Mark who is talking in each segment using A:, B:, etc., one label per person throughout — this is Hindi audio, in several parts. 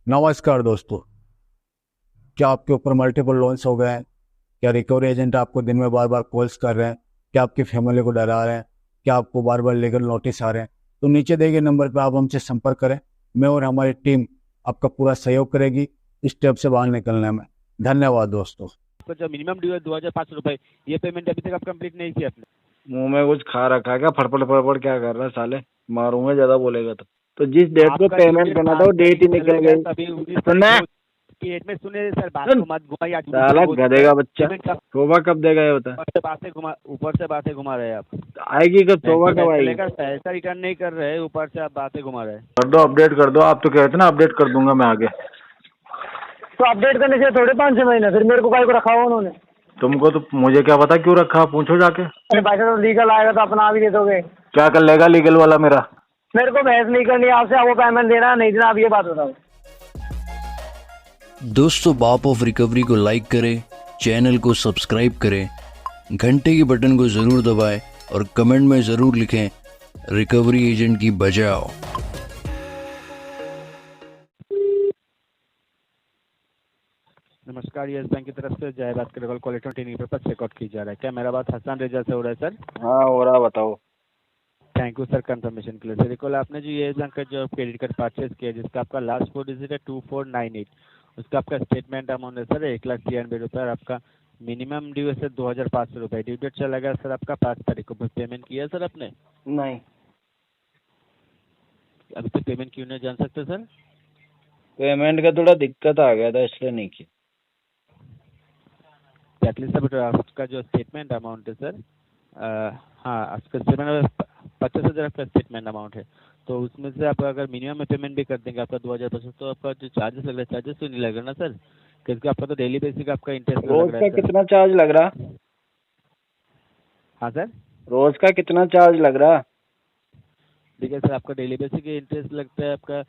A: नमस्कार दोस्तों। क्या आपके ऊपर मल्टीपल लोन्स हो गए हैं? क्या रिकवरी एजेंट आपको दिन में बार बार कॉल्स कर रहे हैं? क्या आपकी फैमिली को डरा रहे हैं? क्या आपको बार बार लीगल नोटिस आ रहे हैं? तो नीचे दिए गए नंबर पर आप हमसे संपर्क करें। मैं और हमारी टीम आपका पूरा सहयोग करेगी इस स्टेप से बाहर निकलने में। धन्यवाद दोस्तों।
B: तो जो मिनिमम ड्यू है 2,500 रुपए, ये पेमेंट अभी तक आप कंप्लीट नहीं किया आपने।
C: मुंह में कुछ खा रखा है क्या? फड़फड़ फड़फड़ क्या कर रहा है साले? मारूंगा ज्यादा बोलेगा तो जिस डेट को
B: आपका
C: पेमेंट करना था वो डेट ही निकल गई।
B: तभी
C: सुनना
B: डेट में सुने सर, बात
C: सुन
B: को मत घुमाइए। आज
C: साला गधे का बच्चा।
B: पेमेंट का
C: शोभा कब देगा ये बता?
B: ऊपर से बातें घुमा रहे हैं आप।
C: आएगी कब? शोभा कब आएगी?
B: लेकर पैसा रिटर्न नहीं कर रहे, ऊपर से आप बातें घुमा रहे हैं।
C: कर दो, अपडेट कर दो। आप तो कहते ना अपडेट कर दूंगा मैं आगे।
D: तो अपडेट करने से थोड़े 5-6 महीने, फिर मेरे को काय को रखा हुआ उन्होंने।
C: तुमको तो मुझे क्या पता क्यों रखा, पूछो जाके।
D: अरे पैसा तो लीगल आएगा तो अपना भी दे दोगे।
C: क्या कर लेगा लीगल वाला मेरा?
D: मेरे को बहस नहीं करनी आपसे, वो पेमेंट देना नहीं देना, आप ये बात बताओ।
E: दोस्तों, बाप ऑफ रिकवरी को लाइक करें, चैनल को सब्सक्राइब करें, घंटे के बटन को ज़रूर दबाएं और कमेंट में ज़रूर लिखें रिकवरी एजेंट की बजाओ।
B: नमस्कार, यस बैंक की तरफ से जय बात करेगा। क्वालिटी ट्रेनिंग पर्पज से रिकॉर्ड की जा रहा है। क्या मेरा बात हसन रेजा से हो रहा है सर?
C: हाँ हो रहा, बताओ।
B: थैंक यू सर कंफर्मेशन के लिए। सर रिकॉल आपने जो ये बैंक का जो क्रेडिट कार्ड परचेज किया जिसका आपका लास्ट 4 डिजिट है 2498, उसका आपका स्टेटमेंट अमाउंट है सर 1,93,000 रुपये और आपका मिनिमम ड्यू है सर 2,500 रुपये। ड्यू डेट चला गया सर आपका 5 तारीख को। पेमेंट किया सर आपने?
C: नहीं,
B: अभी तो पेमेंट क्यों नहीं जान सकते सर?
C: पेमेंट का थोड़ा दिक्कत आ गया था इसलिए नहीं किया।
B: एटलीस्ट सर आपका जो स्टेटमेंट अमाउंट है सर, हाँ आपका स्टेटमेंट 50,000 का स्टेटमेंट अमाउंट है, तो उसमें से आप अगर मिनिमम में पेमेंट भी कर देंगे आपका 2,500, तो आपका जो चार्जेस लग रहा है चार्जेस तो नहीं लग रहा ना सर? क्योंकि आपका तो डेली बेसिक आपका इंटरेस्ट लग
C: रोज
B: रहा
C: का
B: है सर।
C: कितना चार्ज लग रहा?
B: हाँ सर,
C: रोज का कितना चार्ज लग रहा?
B: देखिए सर, आपका डेली बेसिक इंटरेस्ट लगता है आपका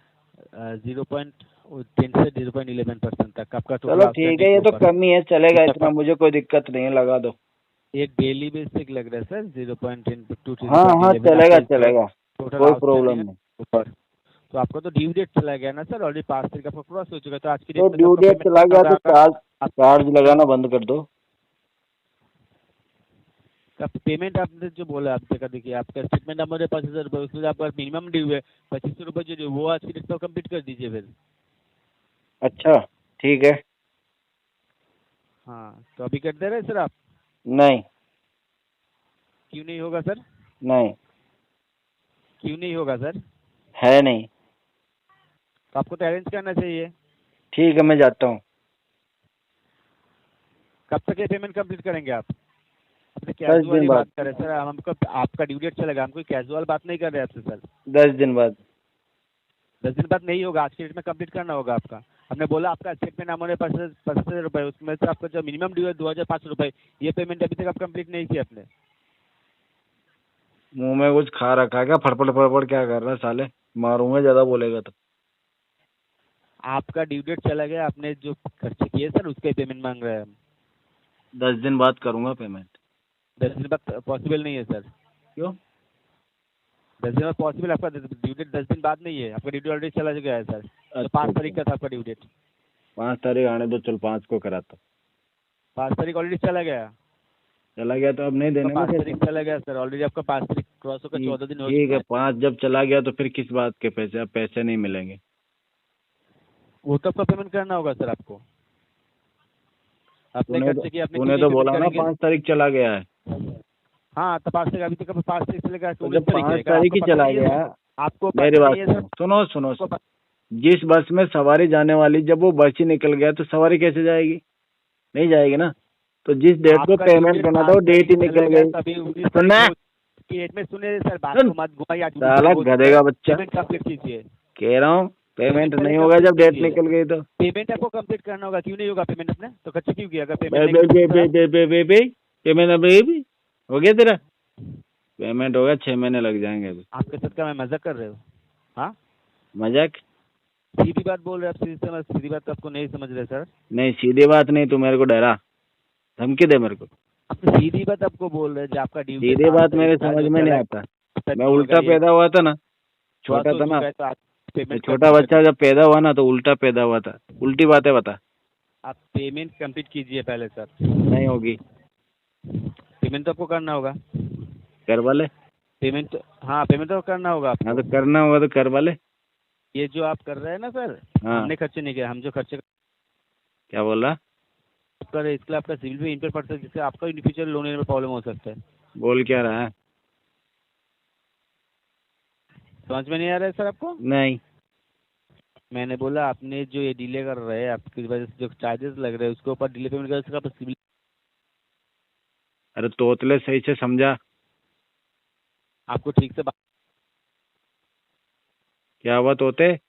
B: 0.10 से 0.11% तक आपका।
C: चलो ठीक है, ये तो कम ही है, चलेगा, इतना मुझे कोई दिक्कत नहीं है, लगा दो।
B: एक डेली बेसिक लग रहा है सर 0.10
C: हाँ हाँ चलेगा चलेगा, कोई प्रॉब्लम नहीं।
B: ऊपर तो आपका तो ड्यू डेट चला गया ना सर, ऑलरेडी 5 तारीख आपका क्रॉस हो चुका है, तो आज की
C: तो
B: डेट में
C: ड्यू डेट चला गया तो चार्ज लगाना बंद कर दो।
B: पेमेंट आपने जो बोला आप देखा, देखिए आपका स्टेटमेंट नंबर है 5,000 रुपये, उसमें आपका मिनिमम ड्यू है 2,500 रुपये, जो वो आज की डेट में कंप्लीट कर दीजिए फिर।
C: अच्छा ठीक है।
B: हाँ तो अभी कर दे रहे सर आप?
C: नहीं।
B: क्यों नहीं होगा सर?
C: नहीं
B: क्यों नहीं होगा सर?
C: है नहीं।
B: तो आपको तो अरेंज करना चाहिए।
C: ठीक है, मैं जाता हूँ।
B: कब तक ये पेमेंट कंप्लीट करेंगे आप? अपने
C: 10
B: कैजुअल
C: दिन
B: बात
C: बाद।
B: कर रहे हैं सर, हम हमको आपका ड्यू डेट चलेगा, हम कोई कैजुअल बात नहीं कर रहे आपसे सर।
C: 10 दिन बाद।
B: 10 दिन बाद नहीं होगा, आज की डेट में कंप्लीट करना होगा आपका। हमने बोला आपका स्टेटमेंट अमाउंट है 25,000 रुपये, उसमें से आपका जो मिनिमम ड्यू है 2,500 रुपये, ये पेमेंट अभी तक आप कंप्लीट नहीं किया आपने।
C: मुंह में कुछ खा रखा है क्या? फड़फड़ फड़फड़ क्या कर रहा है साले? मारूंगा ज्यादा बोलेगा तो।
B: आपका ड्यू डेट चला गया, आपने जो खर्चे किए सर उसके पेमेंट मांग रहे हैं हम।
C: 10 दिन बाद करूंगा पेमेंट।
B: 10 दिन बाद पॉसिबल नहीं है सर।
C: क्यों?
B: 10 दिन बाद पॉसिबल, आपका ड्यू डेट 10 दिन बाद नहीं है, आपका ड्यू डेट ऑलरेडी चला गया है सर। तो 5 तारीख का था आपका ड्यू डेट।
C: 5 तारीख आने दो, चल 5 को कराता।
B: 5 तारीख ऑलरेडी चला गया।
C: चला गया तो अब नहीं देने में
B: 5 तारीख चला गया सर, ऑलरेडी आपका 5 तारीख क्रॉस होकर 14 दिन हो
C: ठीक
B: चुका
C: है, 5 जब चला गया तो फिर किस बात के पैसे? अब पैसे नहीं मिलेंगे।
B: वो तो आपका पेमेंट करना होगा सर आपको। अपने खर्चे की अपने
C: तूने तो बोला ना 5 तारीख चला गया है।
B: हाँ तो 5 तारीख, अभी तक 5 तारीख चलेगा
C: तो जब 5 तारीख ही चला गया,
B: आपको
C: मेरी बात सुनो सुनो। जिस बस में सवारी जाने वाली, जब वो बस ही निकल गया तो सवारी कैसे जाएगी? नहीं जाएगी ना। तो जिस डेट को पेमेंट करना था वो डेट ही निकल गई। सुनना
B: डेट में सुने सर, बात को मत घुमाइए।
C: साला गधे का बच्चा।
B: पेमेंट कंप्लीट कीजिए।
C: कह रहा हूँ पेमेंट नहीं होगा जब डेट निकल गई तो।
B: पेमेंट आपको कंप्लीट करना होगा। क्यों नहीं होगा पेमेंट? अपने तो खर्चे क्यों किया? अगर
C: पेमेंट अभी हो गया तेरा? पेमेंट होगा 6 महीने लग जाएंगे अभी।
B: आपके साथ क्या मैं मजाक कर रहे हो? हाँ
C: मजाक?
B: सीधी बात बोल रहे हैं आप। सीधी बात आपको नहीं समझ रहे सर?
C: नहीं सीधी बात नहीं, तू मेरे को डरा, धमकी दे मेरे को।
B: आप सीधी बात आपको बोल रहे हैं, जो आपका
C: सीधी बात मेरे समझ में नहीं आता। मैं उल्टा पैदा हुआ था ना, छोटा था ना,
B: पेमेंट
C: छोटा बच्चा जब पैदा हुआ ना तो उल्टा पैदा हुआ था, उल्टी बातें बता।
B: आप पेमेंट कंप्लीट कीजिए पहले सर।
C: नहीं होगी।
B: पेमेंट तो आपको करना होगा।
C: करवा ले।
B: पेमेंट हाँ, पेमेंट तो करना होगा
C: हाँ
B: आपको।
C: तो करना होगा तो करवा ले।
B: ये जो आप कर रहे हैं ना सर,
C: हाँ।
B: हमने खर्चे नहीं किए, हम जो खर्चे
C: क्या बोल रहा?
B: कर रहे हैं, इसके लिए आपका सिविल भी इम्पेयर पड़ सकता है, जिससे आपका इन फ्यूचर लोन लेने में प्रॉब्लम हो सकता है।
C: बोल क्या रहा है?
B: समझ में नहीं आ रहा है सर आपको?
C: नहीं।
B: मैंने बोला आपने जो ये डिले कर रहे हैं, आपकी वजह से जो चार्जेस लग रहे हैं उसके ऊपर डिले पेमेंट कर सकता सिविल।
C: अरे तोतले सही से समझा।
B: आपको ठीक से
C: क्या हुआ तोते?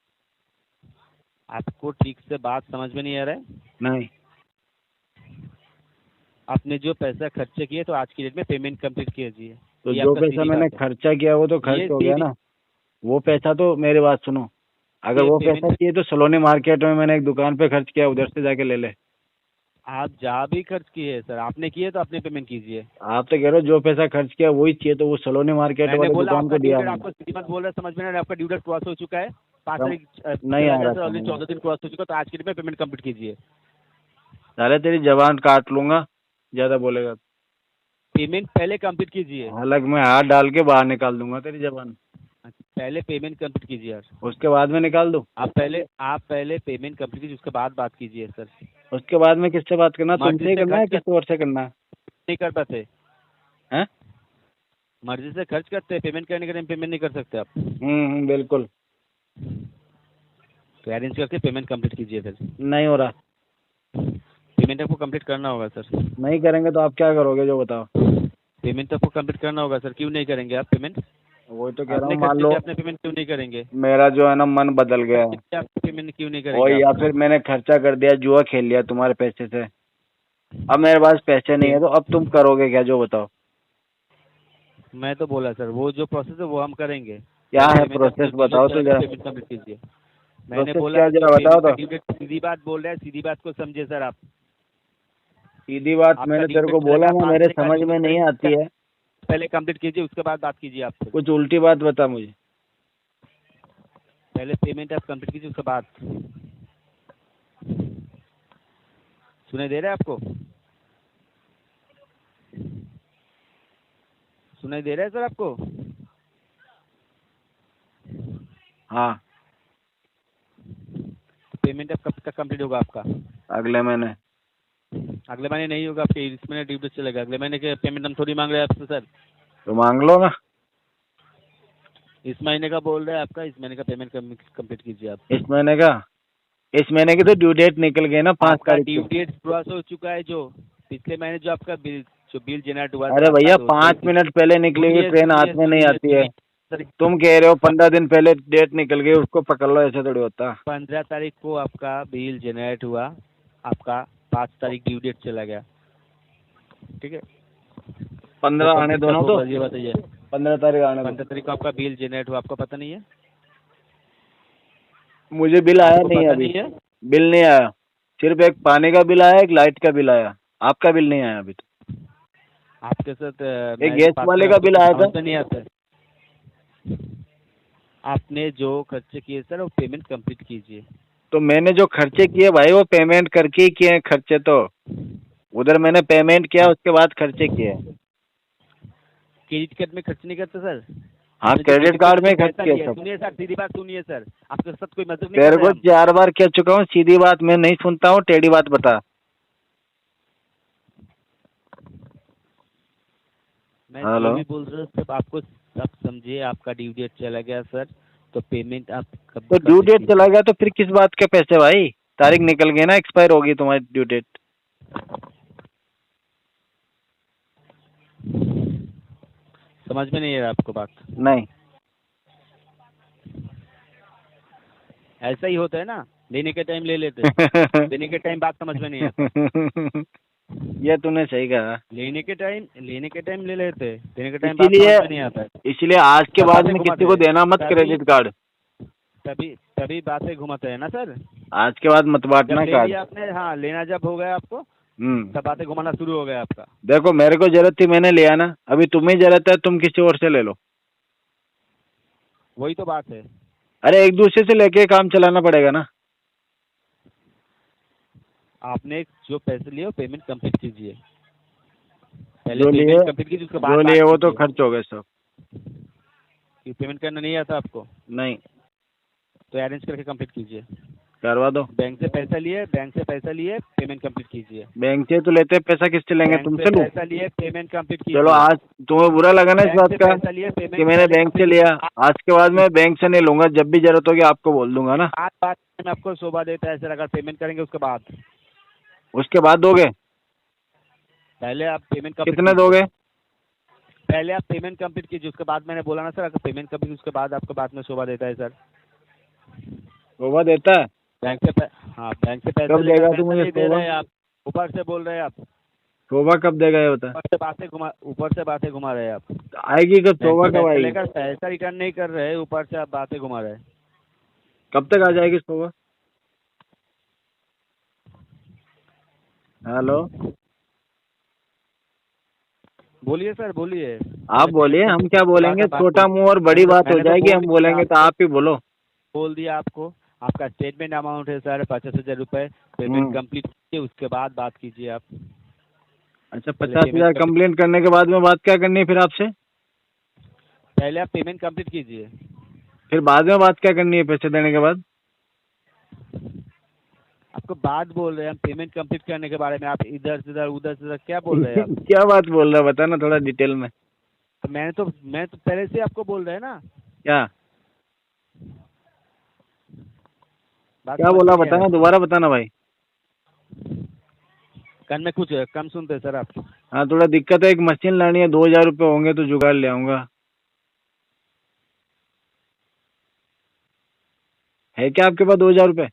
B: आपको ठीक से बात समझ में नहीं आ रहा है?
C: नहीं।
B: आपने जो पैसा खर्चे किए तो आज की डेट में पेमेंट कंप्लीट कीजिए।
C: तो
B: ये
C: जो
B: आपका
C: पैसा
B: सीधी
C: मैंने
B: बात है।
C: खर्चा किया वो तो
B: ये
C: खर्च हो गया
B: सीधी-
C: ना। वो पैसा तो मेरी बात सुनो, अगर
B: ये
C: वो
B: पेमेंट-
C: पैसा चाहिए तो सलोनी मार्केट में मैंने एक दुकान पे खर्च किया, उधर से जाके ले ले।
B: आप जहाँ भी खर्च किए सर, आपने किए तो अपने पेमेंट कीजिए।
C: आप तो कह रहे हो जो पैसा खर्च किया वही चाहिए, तो वो सलोनी मार्केट
B: मैंने
C: वाले
B: बोला
C: दुकान
B: आपका
C: को दिया
B: ड्यू डेट,
C: मैंने।
B: आपको सीधी बात बोल रहा है, समझ में नहीं आ रहा है? आपका ड्यू डेट क्रॉस हो चुका है, 5 तारीख
C: नहीं आ रहा
B: ऑलरेडी
C: समझ में।
B: 14 दिन क्रॉस हो चुका, तो आज के दिन में पेमेंट कंप्लीट कीजिए।
C: साले तेरी जबान काट लूंगा ज्यादा बोलेगा।
B: पेमेंट पहले कंप्लीट कीजिए।
C: हालांकि मैं हाथ डाल के बाहर निकाल दूंगा तेरी जबान।
B: पहले पेमेंट कंप्लीट कीजिए यार।
C: उसके बाद में निकाल दूं?
B: आप पहले पेमेंट कंप्लीट कीजिए, उसके बाद बात कीजिए सर।
C: उसके बाद में किससे बात करना?
B: मर्जी
C: तुमसे ही
B: से
C: करना है
B: खर्च कर-
C: किसी और से करना है?
B: नहीं कर पाते,
C: हैं?
B: मर्जी से खर्च करते हैं, पेमेंट करने के टाइम पेमेंट नहीं कर सकते आप।
C: बिल्कुल।
B: तो अरेंज करके पेमेंट कंप्लीट कीजिए फिर।
C: नहीं हो रहा।
B: पेमेंट आपको कंप्लीट करना होगा सर।
C: नहीं करेंगे तो आप क्या करोगे जो बताओ?
B: पेमेंट आपको कंप्लीट करना होगा सर। क्यों नहीं करेंगे आप पेमेंट?
C: वही तो कह रहा
B: आपने
C: हूँ। मान
B: खर्चे
C: लो
B: किए, आपने पेमेंट क्यों नहीं करेंगे?
C: मेरा जो है ना मन बदल गया है,
B: आप पेमेंट क्यों नहीं
C: और
B: करेंगे?
C: या
B: आप?
C: फिर मैंने खर्चा कर दिया, जुआ खेल लिया तुम्हारे पैसे से, अब मेरे पास पैसे नहीं है, तो अब तुम करोगे क्या जो बताओ?
B: मैं तो बोला सर, वो जो प्रोसेस है वो हम करेंगे।
C: क्या है
B: पेमेंट
C: प्रोसेस
B: आपको
C: बताओ तो जरा।
B: पेमेंट कंप्लीट कीजिए। मैंने
C: प्रोसेस
B: बोला
C: क्या
B: जो
C: जरा बताओ तो।
B: पेमेंट का सीधी बात बोल रहे हैं, सीधी बात को समझे सर आप।
C: सीधी बात
B: आपका
C: मैंने
B: ड्यू
C: तेरे को
B: डेट
C: बोला
B: चलेगा,
C: ना,
B: 5
C: मेरे
B: तारीख का
C: समझ
B: ड्यू
C: में
B: डेट
C: नहीं आती है।
B: पहले कंप्लीट कीजिए, उसके बाद बात कीजिए आप।
C: कुछ उल्टी बात बता मुझे।
B: पहले पेमेंट आप कंप्लीट कीजिए, उसके बाद। सुनाई दे रहा है आपको? सुनाई दे रहा है सर आपको?
C: हाँ।
B: पेमेंट अब कब तक कंप्लीट होगा आपका?
C: अगले महीने।
B: अगले महीने नहीं होगा आपके, इस महीने ड्यू डेट चलेगा। अगले महीने के पेमेंट हम थोड़ी मांग रहे हैं आपसे सर।
C: तो मांग लो ना।
B: इस महीने का बोल रहे हैं आपका, इस महीने का पेमेंट कंप्लीट कीजिए आप।
C: इस महीने की तो ड्यू डेट निकल गई ना 5
B: आपका
C: तारीख
B: ड्यू
C: को।
B: डेट क्रॉस हो चुका है। जो पिछले महीने जो आपका बिल जनरेट हुआ,
C: अरे भैया 5 मिनट पहले निकली हुई ट्रेन हाथ में नहीं आती है। तुम कह रहे हो 15 दिन पहले डेट निकल गई, उसको पकड़ लो, ऐसे थोड़ी होता।
B: 15 तारीख को आपका बिल जनरेट हुआ, आपका 5 तारीख ड्यू डेट चला गया, ठीक है?
C: 15 आने दो ना, तो
B: ये बताइए,
C: 15 तारीख आने दो।
B: 15 तारीख को आपका बिल जनरेट हुआ, आपको पता नहीं है?
C: मुझे बिल आया
B: आपको
C: नहीं
B: पता
C: अभी।
B: नहीं है?
C: बिल नहीं आया, सिर्फ एक पानी का बिल आया, एक लाइट का बिल आया। आपका बिल नहीं आया अभी तो।
B: आपके साथ
C: एक गैस वाले का बिल आया था।
B: समझ में नहीं आता है। आपने जो खर्चे किए सर वो पेमेंट कंप्लीट कीजिए।
C: तो मैंने जो खर्चे किए भाई वो पेमेंट करके ही किए हैं खर्चे, तो उधर मैंने पेमेंट किया, उसके बाद खर्चे किए।
B: क्रेडिट कार्ड में खर्च नहीं करते सर?
C: हाँ,
B: आपने जो
C: क्रेडिट कार्ड में खर्च
B: पैसा
C: किया
B: लिया है,
C: सब।
B: सुनिए सर, सीधी बात सुनिए सर, आपके साथ कोई मजाक नहीं
C: तेरे
B: कर
C: को
B: रहे हम।
C: 4 बार कह चुका हूँ, सीधी बात मैं नहीं सुनता हूँ, टेढ़ी बात बता।
B: मैं
C: हेलो।
B: जो भी बोल रहा हूँ सब आपको सब समझिए। आपका ड्यू डेट चला गया सर, तो पेमेंट आप कब
C: तो ड्यू डेट चला गया तो फिर किस बात के पैसे भाई? तारीख निकल गई ना, एक्सपायर होगी तुम्हारी ड्यू डेट।
B: समझ में नहीं आ रहा आपको बात?
C: नहीं।
B: ऐसा ही होता है ना, लेने के टाइम ले लेते हैं, देने के टाइम बात समझ में नहीं आता।
C: ये तूने सही कहा।
B: लेने के टाइम ले लेते हैं, देने के टाइम बात
C: इसीलिए
B: समझ में नहीं आता है।
C: इसलिए आज के
B: तब
C: बाद
B: बातें
C: में
B: घुमाते
C: किसी को
B: हैं।
C: देना मत
B: तभी-
C: क्रेडिट कार्ड।
B: तभी बातें घुमाते हैं ना सर।
C: आज के बाद मत
B: जब
C: बांटना
B: ले
C: कार्ड।
B: लिया आपने, हाँ, लेना जब हो गया आपको, तब बातें घुमाना शुरू हो गया आपका।
C: देखो मेरे को जरूरत थी, मैंने लिया ना, अभी तुम्हें जरूरत है, तुम किसी और से ले लो।
B: वही तो बात है।
C: अरे एक दूसरे से लेके काम चलाना पड़ेगा ना।
B: आपने जो पैसे लिए पेमेंट कंप्लीट कीजिए, पहले
C: जो लिए
B: पेमेंट कंप्लीट कीजिए, उसके बाद
C: जो
B: बात
C: लिए वो तो
B: कीजिए।
C: खर्च हो गए सब।
B: कि पेमेंट करना नहीं आता आपको,
C: नहीं,
B: तो अरेंज करके कंप्लीट कीजिए।
C: करवा दो।
B: बैंक से पैसा लिए, पेमेंट कंप्लीट कीजिए।
C: बैंक से तो लेते, पैसा किससे लेंगे?
B: बैंक
C: तुमसे
B: से
C: लूं?
B: पैसा लिए, पेमेंट कंप्लीट कीजिए।
C: चलो, आज तुम्हें बुरा लगा ना इस
B: बैंक
C: बात
B: से
C: का
B: पैसा लिए,
C: कि
B: पेमेंट
C: मैंने बैंक से लिया? आज के बाद मैं बैंक से नहीं लूंगा, जब भी जरूरत होगी आपको बोल दूंगा ना।
B: आज बात में आपको शोभा देता है सर, अगर पेमेंट करेंगे उसके बाद।
C: उसके बाद दोगे?
B: पहले आप पेमेंट
C: कितने दोगे?
B: पहले आप पेमेंट कंप्लीट कीजिए, उसके बाद मैंने बोला ना सर, अगर पेमेंट कंप्लीट उसके बाद आपको बाद में शोभा देता है सर।
C: शोभा देता है?
B: हाँ, बैंक से पैसा
C: कब देगा तू मुझे
B: नहीं दे
C: शोभा?
B: रहे हैं आप, ऊपर से बोल रहे हैं आप,
C: शोभा कब देगा ये बता।
B: ऊपर से बातें घुमा रहे हैं आप।
C: आएगी कब? शोभा कब आएगी?
B: लेकर पैसा रिटर्न नहीं कर रहे, ऊपर से आप बातें घुमा रहे हैं।
C: कब तक आ जाएगी शोभा? हेलो,
B: बोलिए सर, बोलिए।
C: आप बोलिए, हम क्या बोलेंगे? छोटा मुंह और बड़ी बात हो जाएगी, हम बोलेंगे तो आप ही बोलो।
B: बोल दिया आपको, आपका स्टेटमेंट अमाउंट है सर 50,000 रुपये, पेमेंट कंप्लीट कीजिए, उसके बाद बात कीजिए आप।
C: अच्छा, 50,000 कंप्लेंट करने के बाद में बात क्या करनी है फिर आपसे?
B: पहले आप पेमेंट कंप्लीट कीजिए,
C: फिर बाद में बात क्या करनी है पैसे देने के बाद?
B: आपको बात बोल रहे हैं हम पेमेंट कंप्लीट करने के बारे में, आप इधर से उधर से क्या बोल रहे हैं आप?
C: क्या बात बोल रहा है बता ना थोड़ा डिटेल में।
B: तो मैं तो पहले से आपको बोल रहे हैं ना।
C: क्या
B: बात
C: क्या
B: समझ
C: बोला
B: नहीं
C: बताना,
B: आया।
C: दोबारा बताना भाई।
B: कान में कुछ कम सुनते हैं सर आप।
C: हाँ, थोड़ा दिक्कत है, एक मशीन लानी है, 2,000 रुपये होंगे तो जुगाड़ ले आऊंगा। है क्या आपके पास 2,000 रुपये?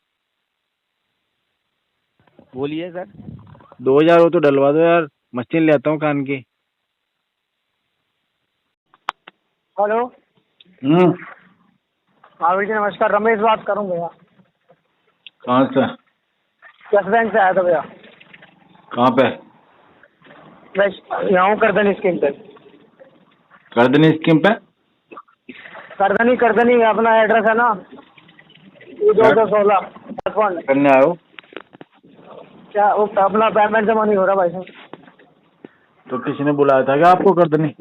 B: बोलिए सर।
C: 2,000 हो तो डलवा दो यार, मशीन ले आता हूँ कान की।
D: हेलो। हाँ भैया जी नमस्कार, रमेश बात करूँ भैया।
C: कहाँ से?
D: यस बैंक से आया था भैया।
C: कहाँ पे?
D: मैं यहाँ हूँ करधनी स्कीम पे।
C: करदनी स्कीम पे?
D: करधनी अपना एड्रेस है ना, 216
C: करने आए हो?
D: क्या वो अपना पेमेंट जमा नहीं हो रहा भाई साहब?
C: तो किसी ने बुलाया था क्या आपको करदनी?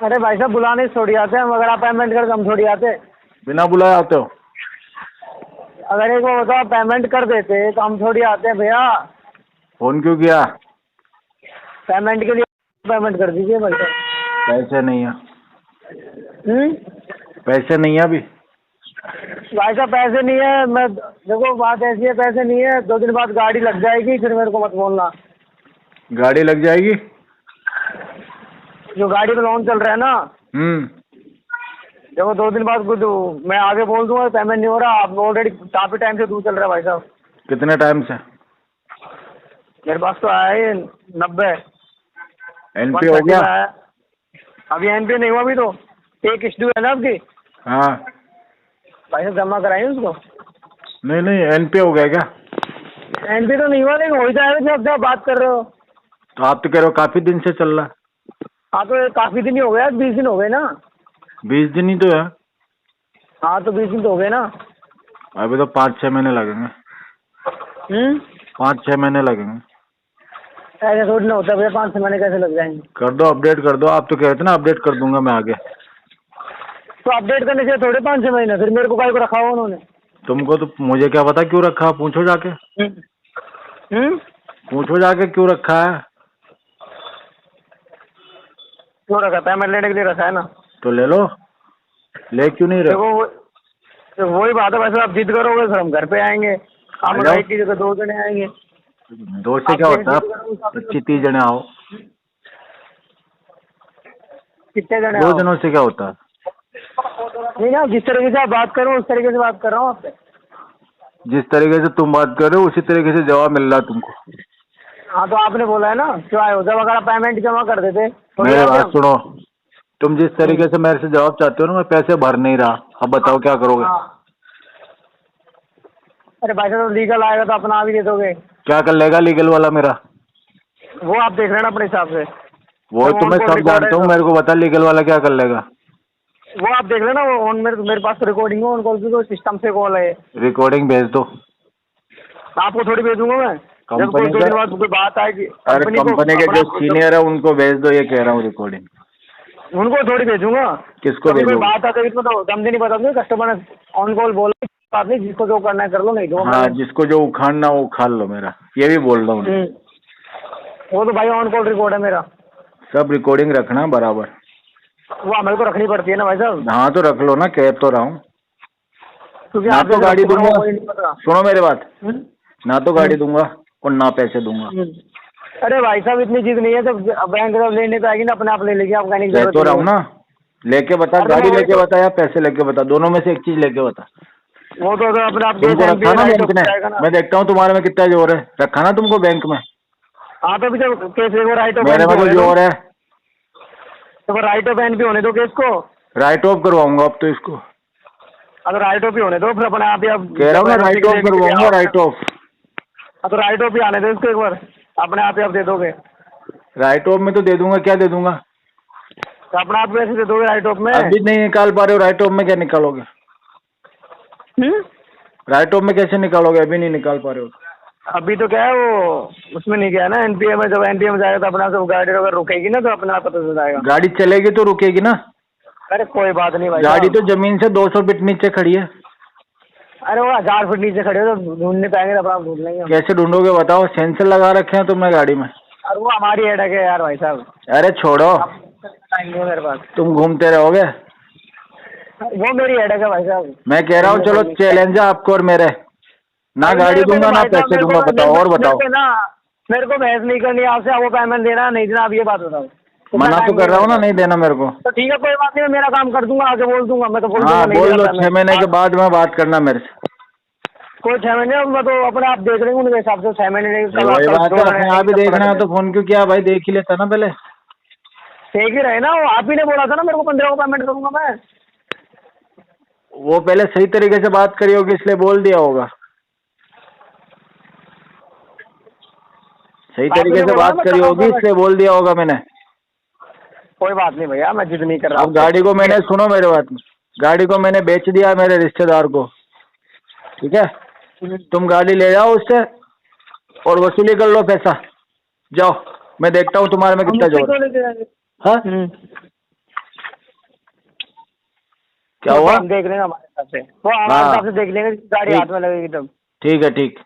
D: अरे भाई साहब बुलाने थोड़ी आते हैं हम, अगर आप पेमेंट करके हम थोड़ी आते।
C: बिना बुलाए आते हो?
D: अगर एक वो बताओ पेमेंट कर देते तो हम थोड़ी आते हैं भैया।
C: फोन क्यों किया?
D: पेमेंट के लिए पेमेंट कर दीजिए भाई साहब।
C: पैसे नहीं है।
D: हम्म?
C: पैसे नहीं है अभी।
D: भाई साहब पैसे नहीं है, मैं देखो बात ऐसी है, पैसे नहीं है, 2 दिन बाद गाड़ी लग जाएगी, फिर मेरे को मत बोलना।
C: गाड़ी लग जाएगी?
D: जो गाड़ी पे लोन चल रहा है ना, देखो 2 दिन बाद कुछ मैं आगे बोल दूंगा पेमेंट नहीं हो रहा। आप ऑलरेडी काफी टाइम से दूर चल रहा है भाई साहब।
C: कितने टाइम से?
D: मेरे पास तो आया है 90।
C: एनपी हो गया?
D: अभी एनपी नहीं हुआ, अभी तो एक इश्यू है ना आपकी।
C: हाँ।
D: भाई साहब जमा कराइए उसको।
C: नहीं, एनपी हो गया क्या?
D: एनपी तो नहीं हुआ, लेकिन हो जाएगा जब आप बात कर रहे हो।
C: तो आप तो कह रहे हो काफी दिन से चल रहा।
D: हाँ तो काफी दिन ही हो गया, 20 दिन हो गए ना।
C: 20 दिन ही तो है।
D: हाँ तो 20 दिन तो हो गए ना।
C: अभी तो 5-6 महीने लगेंगे। 5-6 महीने लगेंगे।
D: ऐसा थोड़ी ना होता भैया, 5-6 महीने कैसे लग जाएंगे?
C: कर दो, अपडेट कर दो। आप तो कह रहे थे ना अपडेट कर दूंगा मैं आगे।
D: तो अपडेट करने से थोड़े 5-6 महीने, फिर मेरे को काय को रखा हुआ उन्होंने?
C: तुमको तो मुझे क्या पता क्यों रखा, पूछो जाके। पूछो जाके क्यों रखा है।
D: क्यों रखा? पेमेंट लेने के लिए रखा है ना।
C: तो ले लो, ले क्यों नहीं रहे?
D: देखो वही बात है, वैसे आप जिद करोगे फिर हम घर पे आएंगे। हम
C: हेलो?
D: एक की जगह 2 जने आएंगे।
C: 2 से क्या होता है? 25-30 जने आओ।
D: कितने जने
C: 2
D: आओ?
C: जनों से क्या होता है?
D: नहीं ना, जिस तरीके से आप बात करो उस तरीके से बात कर रहा हूँ आपसे।
C: जिस तरीके से तुम बात कर रहे हो उसी तरीके से जवाब मिल रहा है तुमको।
D: हाँ तो आपने बोला है ना क्यों आए हो, जब अगर आप पेमेंट जमा कर देते।
C: मेरी बात सुनो, तुम जिस तरीके से मेरे से जवाब चाहते हो ना, मैं पैसे भर नहीं रहा। अब बताओ क्या करोगे?
D: अरे भाई साहब लीगल आएगा तो अपना भी दे दोगे।
C: क्या कर लेगा लीगल वाला मेरा?
D: वो आप देख लेना अपने हिसाब से।
C: वो तो मैं सब जानता हूँ, मेरे को बता लीगल वाला क्या कर लेगा।
D: वो आप देख लेना, वो ऑन मेरे पास रिकॉर्डिंग है ऑन कॉल की, तो सिस्टम से कॉल है।
C: रिकॉर्डिंग भेज दो।
D: आपको थोड़ी भेजूंगा मैं, जब कोई 2 दिन बाद कोई बात आएगी।
C: अरे कंपनी के जो सीनियर है उनको भेज दो, ये कह रहा हूँ रिकॉर्डिंग।
D: उनको थोड़ी भेजूंगा।
C: किसको
D: कभी कोई
C: भेजोगे?
D: बात आती है तो दम नहीं बता दूंगा, कस्टमर ने ऑन कॉल बोला, बात नहीं, जिसको जो करना है कर लो, नहीं दो।
C: हाँ, जिसको जो उखाड़ना वो उखाड़ लो मेरा, ये भी बोल रहा हूँ।
D: वो तो भाई ऑन कॉल रिकॉर्ड है मेरा।
C: सब रिकॉर्डिंग रखना बराबर।
D: वो हमें को रखनी पड़ती है ना भाई साहब।
C: हाँ तो रख लो ना, कह तो रहा हूँ।
D: क्योंकि
C: ना
D: आप
C: तो गाड़ी दूंगा,
D: नहीं पता।
C: सुनो मेरी बात, ना तो गाड़ी दूंगा और ना पैसे दूंगा।
D: अरे भाई साहब इतनी चीज नहीं है, तो बैंक जब लेने पे आएगी ना अपने आप ले लेगी, आप कहने की
C: कह
D: जरूरत
C: तो रहा
D: नहीं
C: हूँ
D: है।
C: ना, लेके बता,
D: अरे
C: गाड़ी
D: वही
C: लेके
D: तो-
C: बता या पैसे लेके बता, दोनों में से एक चीज लेके बता।
D: वो तो अपने आप
C: तुमको रखा ना बैंक में,
D: जाएगा ना।
C: मैं देखता हूँ तुम्हारे में कितना जोर है, रखा ना तुमको बैंक में।
D: हाँ तो भी जब केस वो राइट ऑफ
C: मेरे में तो जोर है,
D: तो वो राइट ऑफ एन भी होने दो केस को।
C: राइट ऑफ करवाऊंगा अब तो इसको।
D: अगर राइट ऑफ ही होने दो, फिर अपने आप ही अब
C: कह रहा हूँ ना, राइट ऑफ करवाऊंगा, राइट ऑफ।
D: तो राइट ऑफ ही आने दो इसको एक बार, अपने आप ही आप दे दोगे।
C: राइट ऑफ में तो दे दूंगा, क्या दे दूंगा?
D: तो अपने आप कैसे दे दोगे राइट ऑफ में?
C: अभी नहीं निकाल पा रहे हो, राइट ऑफ में क्या निकालोगे? राइट ऑफ में कैसे निकालोगे, अभी नहीं निकाल पा रहे हो?
D: अभी तो क्या है, वो उसमें नहीं गया ना एनपीए में। जब एनपीए में जाएगा तो अपना सब गाड़ी अगर रुकेगी ना तो अपने आप पता चल जाएगा।
C: गाड़ी चलेगी तो रुकेगी ना।
D: अरे कोई बात नहीं भाई
C: गाड़ी
D: साहब।
C: तो जमीन से 200 फीट नीचे खड़ी है।
D: अरे वो 1000 फीट नीचे खड़े हो तो ढूंढ नहीं पाएंगे, तो अपना ढूंढ लेंगे हम।
C: कैसे ढूंढोगे बताओ? सेंसर लगा रखे हैं तुमने गाड़ी में।
D: और वो हमारी हेडक है यार भाई साहब।
C: अरे छोड़ो,
D: टाइम नहीं है मेरे पास।
C: तुम घूमते रहोगे।
D: वो मेरी हेडक है भाई साहब।
C: मैं कह रहा हूँ चलो चैलेंज है आपको और मेरे, ना गाड़ी दूंगा ना पैसे दूंगा, बताओ और बताओ।
D: मेरे को बहस नहीं करनी आपसे, वो पेमेंट देना नहीं देना, आप ये बात बताओ।
C: मना तो कर रहा हूँ ना, नहीं देना मेरे को।
D: तो ठीक है कोई बात नहीं, मैं मेरा काम कर दूंगा, आगे बोल दूंगा। मैं तो बोल दूंगा
C: हाँ
D: नहीं
C: बोल
D: देना
C: दो,
D: payment।
C: 6 महीने के बाद में बात करना मेरे से।
D: कोई 6 महीने मैं तो अपने आप देख लेंगे उनके हिसाब से। 6 महीने
C: वही बात है, अपने आप ही देखना है तो फोन क्यों किया भाई? देख ही लेता ना पहले।
D: देख ही रहे ना, वो आप ही ने बोला था ना मेरे को 15 को पेमेंट करूंगा मैं।
C: वो पहले सही तरीके से बात करी होगी इसलिए बोल दिया होगा। सही तरीके से बात करी होगी इसलिए बोल दिया होगा मैंने।
D: कोई बात नहीं भैया, मैं जिद नहीं कर रहा।
C: अब गाड़ी को मैंने, सुनो मेरी बात, गाड़ी को मैंने बेच दिया मेरे रिश्तेदार को, ठीक है? तुम गाड़ी ले जाओ उससे और वसूली कर लो पैसा, जाओ। मैं देखता हूँ तुम्हारे में कितना जोर है। हाँ क्या हुआ?
D: हम देख लेंगे हमारे हिसाब से, वो हमारे हिसाब से देख लेंगे, गाड़ी हाथ में लगेगी तब।
C: ठीक है, ठीक।